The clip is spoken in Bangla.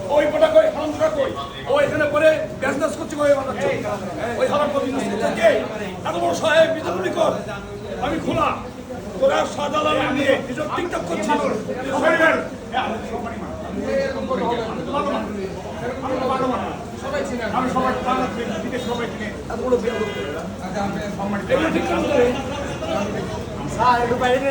ওই পটা কই হামরা কই ও এখানে পরে বিজনেস করছে কই বানাচ্ছে ওই হারাম কবি কে এত বড় সাহেব বিজনেস কর আমি খোলা তোরা সাদালা নিয়ে নিজের টিকটক করছিস সবাই চিনে আমি সবাই বিদেশ সবাই চিনে এত বড় বিয়ে এগুলো ঠিক করে স্যার একটু বাইরে